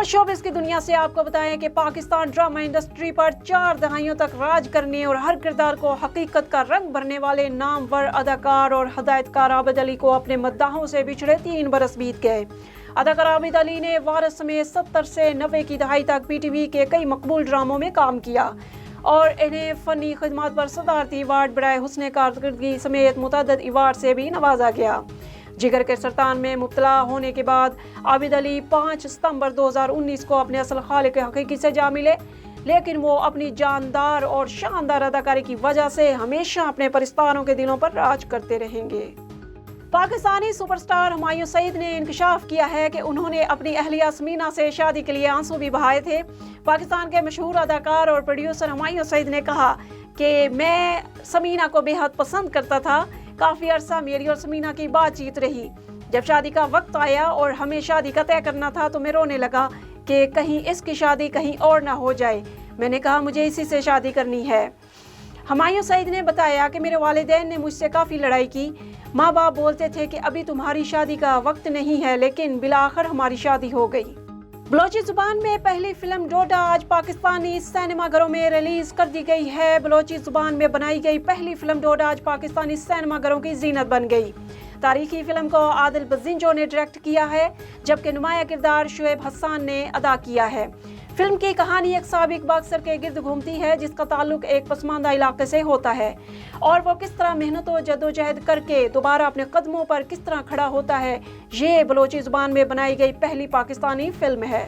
اور شوبز کی دنیا سے آپ کو بتائیں کہ پاکستان ڈرامہ انڈسٹری پر 4 دہائیوں تک راج کرنے اور ہر کردار کو حقیقت کا رنگ بھرنے والے نامور اداکار اور ہدایت کار عابد علی کو اپنے مداحوں سے بچھڑے 3 برس بیت گئے۔ اداکار عابد علی نے وارث سمیت 70 سے 90 کی دہائی تک پی ٹی وی کے کئی مقبول ڈراموں میں کام کیا اور انہیں فنی خدمات پر صدارتی ایوارڈ برائے حسن کارکردگی سمیت متعدد ایوارڈ سے بھی نوازا گیا۔ جگر کے سرطان میں مبتلا ہونے کے بعد عابد علی 5 ستمبر 2019 کو اپنے اصل خالق حقیقی سے جا ملے، لیکن وہ اپنی جاندار اور شاندار اداکاری کی وجہ سے ہمیشہ اپنے پرستاروں کے دلوں پر راج کرتے رہیں گے۔ پاکستانی سپر سٹار ہمایوں سعید نے انکشاف کیا ہے کہ انہوں نے اپنی اہلیہ سمینا سے شادی کے لیے آنسو بھی بہائے تھے۔ پاکستان کے مشہور اداکار اور پروڈیوسر ہمایوں سعید نے کہا کہ میں سمینا کو بے حد پسند کرتا تھا۔ کافی عرصہ میری اور سمینا کی بات چیت رہی۔ جب شادی کا وقت آیا اور ہمیں شادی کا طے کرنا تھا تو میں رونے لگا کہ کہیں اس کی شادی کہیں اور نہ ہو جائے۔ میں نے کہا مجھے اسی سے شادی کرنی ہے۔ ہمایوں سعید نے بتایا کہ میرے والدین نے مجھ سے کافی لڑائی کی۔ ماں باپ بولتے تھے کہ ابھی تمہاری شادی کا وقت نہیں ہے، لیکن بالآخر ہماری شادی ہو گئی۔ بلوچی زبان میں پہلی فلم ڈوڈا آج پاکستانی سینما گھروں میں ریلیز کر دی گئی ہے۔ بلوچی زبان میں بنائی گئی پہلی فلم ڈوڈا آج پاکستانی سینما گھروں کی زینت بن گئی۔ تاریخی فلم کو عادل بزنجو نے ڈائریکٹ کیا ہے، جبکہ نمایاں کردار شعیب حسان نے ادا کیا ہے۔ فلم کی کہانی ایک سابق باکسر کے گرد گھومتی ہے جس کا تعلق ایک پسماندہ علاقے سے ہوتا ہے اور وہ کس طرح محنت و جدوجہد کر کے دوبارہ اپنے قدموں پر کس طرح کھڑا ہوتا ہے۔ یہ بلوچی زبان میں بنائی گئی پہلی پاکستانی فلم ہے۔